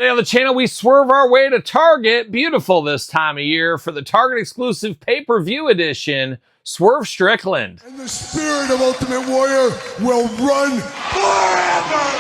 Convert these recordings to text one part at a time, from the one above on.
Today on the channel, we swerve our way to Target. Beautiful this time of year for the Target exclusive pay-per-view edition, Swerve Strickland. And the spirit of Ultimate Warrior will run forever!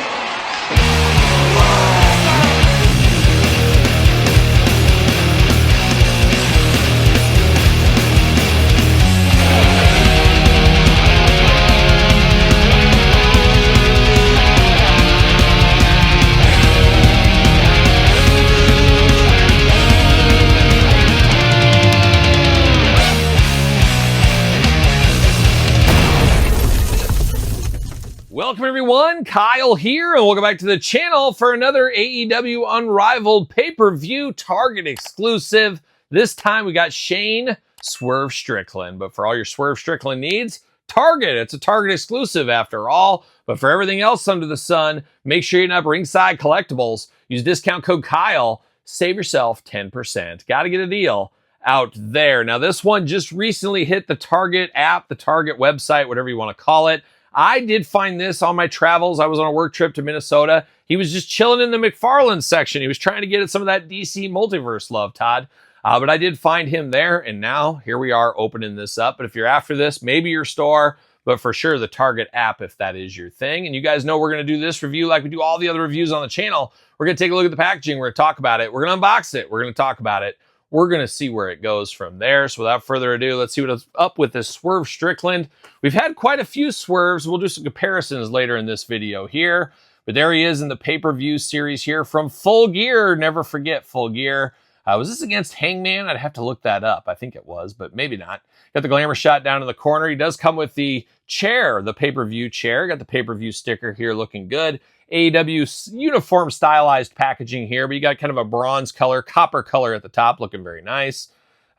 Welcome everyone, Kyle here, and welcome back to the channel for another AEW Unrivaled pay-per-view Target exclusive. This time we got Shane Swerve Strickland, but for all your Swerve Strickland needs, Target. It's a Target exclusive after all, but for everything else under the sun, make sure you're up Ringside Collectibles. Use discount code Kyle, save yourself 10%. Got to get a deal out there. Now this one just recently hit the Target app, the Target website, whatever you want to call it. I did find this on my travels. I was on a work trip to Minnesota. He was just chilling in the McFarlane section. He was trying to get at some of that DC multiverse love, Todd. But I did find him there, and now here we are opening this up. But if you're after this, maybe your store, but for sure the Target app if that is your thing. And you guys know we're going to do this review like we do all the other reviews on the channel. We're going to take a look at the packaging. We're going to talk about it. We're going to unbox it. We're going to talk about it. We're going to see where it goes from there. So without further ado, let's see what's up with this Swerve Strickland. We've had quite a few swerves. We'll do some comparisons later in this video here. But there he is in the pay-per-view series here from Full Gear. Never forget Full Gear. Was this against Hangman? I'd have to look that up. I think it was, but maybe not. Got the glamour shot down in the corner. He does come with the chair, the pay-per-view chair. Got the pay-per-view sticker here looking good. AEW uniform stylized packaging here, but you got kind of a bronze color, copper color at the top, looking very nice.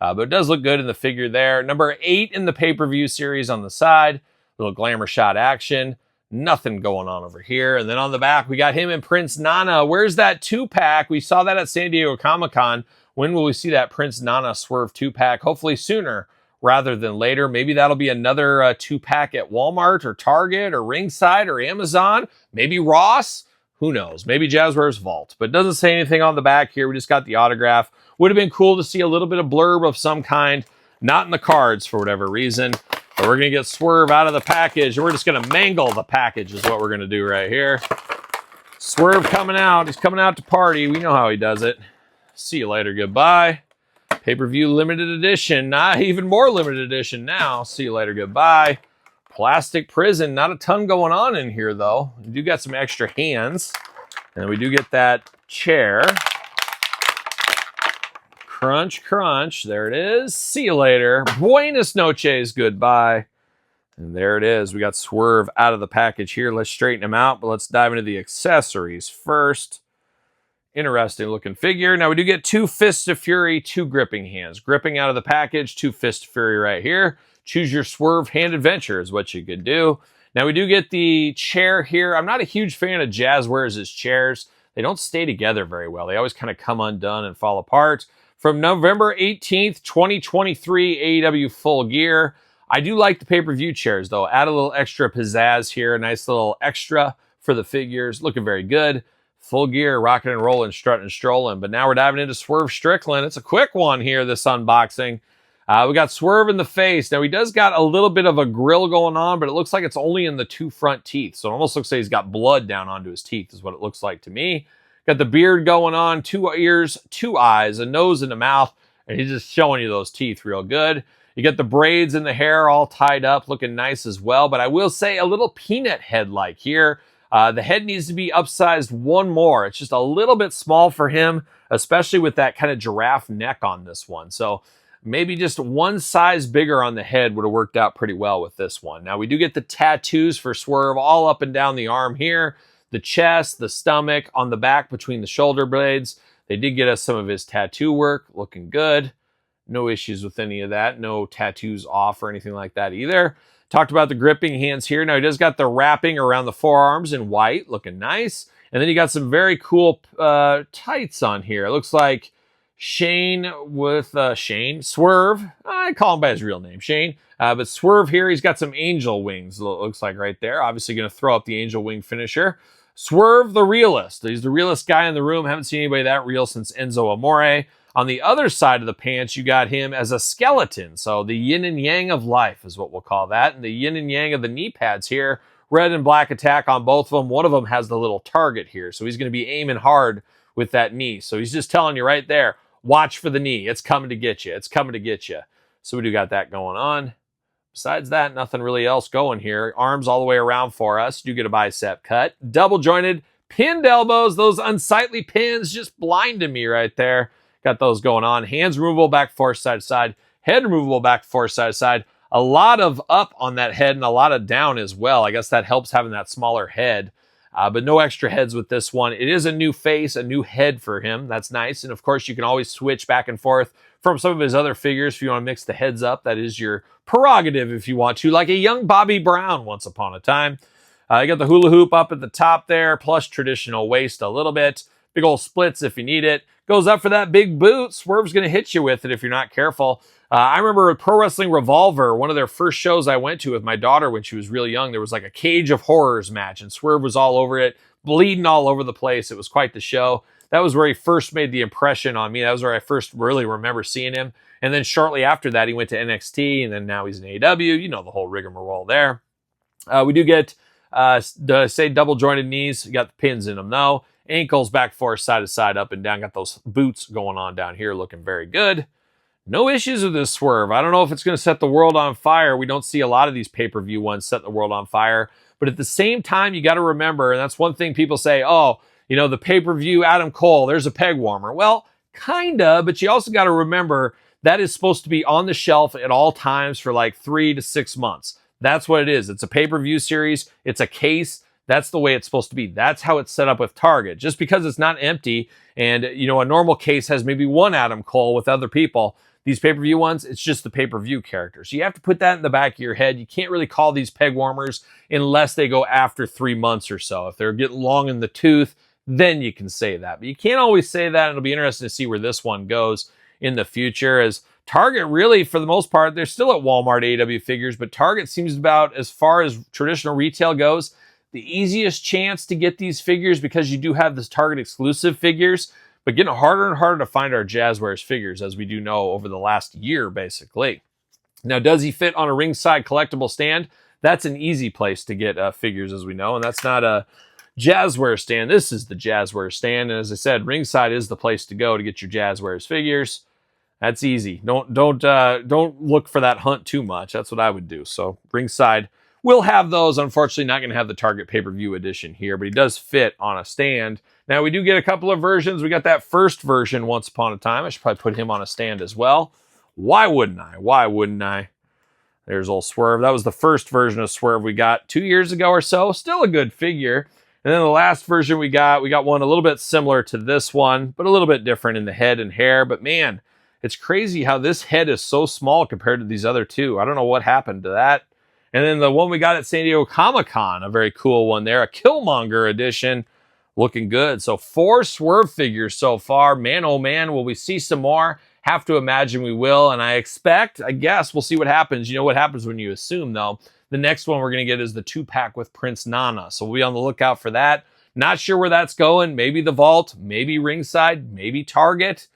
But it does look good in the figure there. Number 8 in the pay-per-view series on the side. Little glamour shot action. Nothing going on over here. And then on the back, we got him and Prince Nana. Where's that 2-pack? We saw that at San Diego Comic-Con. When will we see that Prince Nana Swerve 2-pack? Hopefully sooner rather than later. Maybe that'll be another 2-pack at Walmart or Target or Ringside or Amazon. Maybe Ross. Who knows? Maybe Jazzwares Vault. But it doesn't say anything on the back here. We just got the autograph. Would have been cool to see a little bit of blurb of some kind. Not in the cards for whatever reason. But we're going to get Swerve out of the package. And we're just going to mangle the package is what we're going to do right here. Swerve coming out. He's coming out to party. We know how he does it. See you later. Goodbye. Pay-per-view limited edition. Not even more limited edition now. See you later. Goodbye. Plastic prison. Not a ton going on in here, though. We do got some extra hands. And we do get that chair. Crunch, crunch. There it is. See you later. Buenas noches. Goodbye. And there it is. We got Swerve out of the package here. Let's straighten him out, but let's dive into the accessories first. Interesting looking figure. Now we do get 2 Fists of Fury, 2 gripping hands. Gripping out of the package, 2 Fists of Fury right here. Choose your Swerve hand adventure is what you could do. Now we do get the chair here. I'm not a huge fan of Jazzwares' chairs. They don't stay together very well. They always kind of come undone and fall apart. From November 18th, 2023, AEW Full Gear. I do like the pay-per-view chairs though. Add a little extra pizzazz here. A nice little extra for the figures. Looking very good. Full Gear, rocking and rolling, strutting and strolling. But now we're diving into Swerve Strickland. It's a quick one here, this unboxing. We got Swerve in the face. Now, he does got a little bit of a grill going on, but it looks like it's only in the 2 front teeth. So it almost looks like he's got blood down onto his teeth is what it looks like to me. Got the beard going on, 2 ears, 2 eyes, a nose and a mouth. And he's just showing you those teeth real good. You got the braids in the hair all tied up, looking nice as well. But I will say a little peanut head-like here. The head needs to be upsized one more. It's just a little bit small for him, especially with that kind of giraffe neck on this one. So maybe just one size bigger on the head would have worked out pretty well with this one. Now we do get the tattoos for Swerve all up and down the arm here, the chest, the stomach, on the back between the shoulder blades. They did get us some of his tattoo work, looking good. No issues with any of that. No tattoos off or anything like that either. Talked about the gripping hands here. Now, he does got the wrapping around the forearms in white, looking nice. And then you got some very cool tights on here. It looks like Shane with Swerve. I call him by his real name, Shane. But Swerve here, he's got some angel wings, it looks like right there. Obviously going to throw up the angel wing finisher. Swerve the realist. He's the realest guy in the room. Haven't seen anybody that real since Enzo Amore. On the other side of the pants, you got him as a skeleton. So the yin and yang of life is what we'll call that. And the yin and yang of the knee pads here. Red and black attack on both of them. One of them has the little target here. So he's going to be aiming hard with that knee. So he's just telling you right there, watch for the knee. It's coming to get you. It's coming to get you. So we do got that going on. Besides that, nothing really else going here. Arms all the way around for us. Do get a bicep cut. Double jointed, pinned elbows. Those unsightly pins just blinded me right there. Got those going on. Hands removable, back forth, side to side. Head removable, back forth, side to side. A lot of up on that head and a lot of down as well. I guess that helps having that smaller head. But no extra heads with this one. It is a new face, a new head for him. That's nice. And of course, you can always switch back and forth from some of his other figures if you want to mix the heads up. That is your prerogative if you want to, like a young Bobby Brown once upon a time. You got the hula hoop up at the top there, plus traditional waist a little bit. Big old splits if you need it. Goes up for that big boot. Swerve's going to hit you with it if you're not careful. I remember with Pro Wrestling Revolver, one of their first shows I went to with my daughter when she was real young, there was like a Cage of Horrors match, and Swerve was all over it, bleeding all over the place. It was quite the show. That was where he first made the impression on me. That was where I first really remember seeing him. And then shortly after that, he went to NXT, and then now he's in AEW. You know the whole rigmarole there. We do get, double jointed knees. You got the pins in them, though. Ankles back forth, side to side, up and down. Got those boots going on down here, looking very good. No issues with this Swerve. I don't know if it's going to set the world on fire. We don't see a lot of these pay-per-view ones set the world on fire. But at the same time, you got to remember, and that's one thing people say, oh, you know, the pay-per-view Adam Cole, there's a peg warmer. Well, kinda, but you also got to remember that is supposed to be on the shelf at all times for like 3 to 6 months. That's what it is. It's a pay-per-view series. It's a case. That's the way it's supposed to be. That's how it's set up with Target. Just because it's not empty and, you know, a normal case has maybe one Adam Cole with other people, these pay-per-view ones, it's just the pay-per-view character. So you have to put that in the back of your head. You can't really call these peg warmers unless they go after 3 months or so. If they're getting long in the tooth, then you can say that. But you can't always say that. It'll be interesting to see where this one goes in the future. As Target really, for the most part, they're still at Walmart AEW figures, but Target seems about, as far as traditional retail goes, the easiest chance to get these figures because you do have this Target exclusive figures, but getting harder and harder to find our Jazzwares figures, as we do know over the last year, basically. Now, does he fit on a ringside collectible stand? That's an easy place to get figures, as we know, and that's not a Jazzwares stand. This is the Jazzwares stand, and as I said, ringside is the place to go to get your Jazzwares figures. That's easy. Don't look for that hunt too much. That's what I would do. So ringside will have those. Unfortunately, not going to have the Target pay-per-view edition here, but he does fit on a stand. Now, we do get a couple of versions. We got that first version once upon a time. I should probably put him on a stand as well. Why wouldn't I? Why wouldn't I? There's old Swerve. That was the first version of Swerve we got 2 years ago or so. Still a good figure. And then the last version we got one a little bit similar to this one, but a little bit different in the head and hair. But man, it's crazy how this head is so small compared to these other two. I don't know what happened to that. And then the one we got at San Diego Comic-Con, a very cool one there, a Killmonger edition, looking good. So 4 Swerve figures so far. Man, oh man, will we see some more? Have to imagine we will. And I guess we'll see what happens. You know what happens when you assume, though. The next one we're going to get is the 2-pack with Prince Nana. So we'll be on the lookout for that. Not sure where that's going. Maybe the Vault, maybe ringside, maybe Target.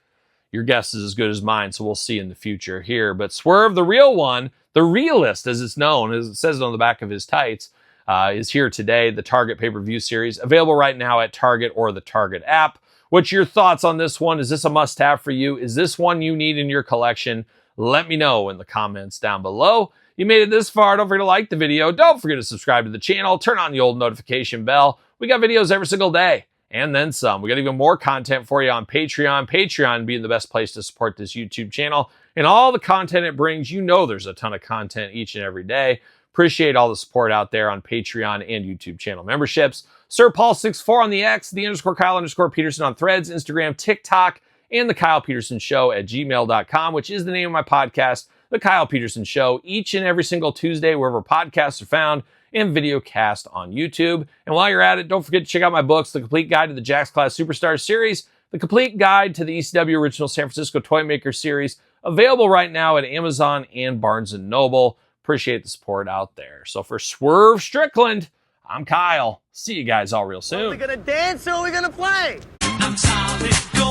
Your guess is as good as mine, so we'll see in the future here. But Swerve, the real one, the realist as it's known, as it says it on the back of his tights, is here today. The Target pay-per-view series, available right now at Target or the Target app. What's your thoughts on this one? Is this a must-have for you? Is this one you need in your collection? Let me know in the comments down below. You made it this far, don't forget to like the video. Don't forget to subscribe to the channel. Turn on the old notification bell. We got videos every single day, and then some. We got even more content for you on Patreon. Patreon being the best place to support this YouTube channel. And all the content it brings, you know there's a ton of content each and every day. Appreciate all the support out there on Patreon and YouTube channel memberships. Sir Paul64 on the X, the _Kyle_Peterson on Threads, Instagram, TikTok, and TheKylePetersonShow at gmail.com, which is the name of my podcast, The Kyle Peterson Show, each and every single Tuesday, wherever podcasts are found, and video cast on YouTube. And while you're at it, don't forget to check out my books, The Complete Guide to the Jakks Class Superstars series, The Complete Guide to the ECW Original San Francisco Toymaker series, available right now at Amazon and Barnes & Noble. Appreciate the support out there. So for Swerve Strickland, I'm Kyle. See you guys all real soon. Are we gonna dance or are we gonna play? I'm solid gold.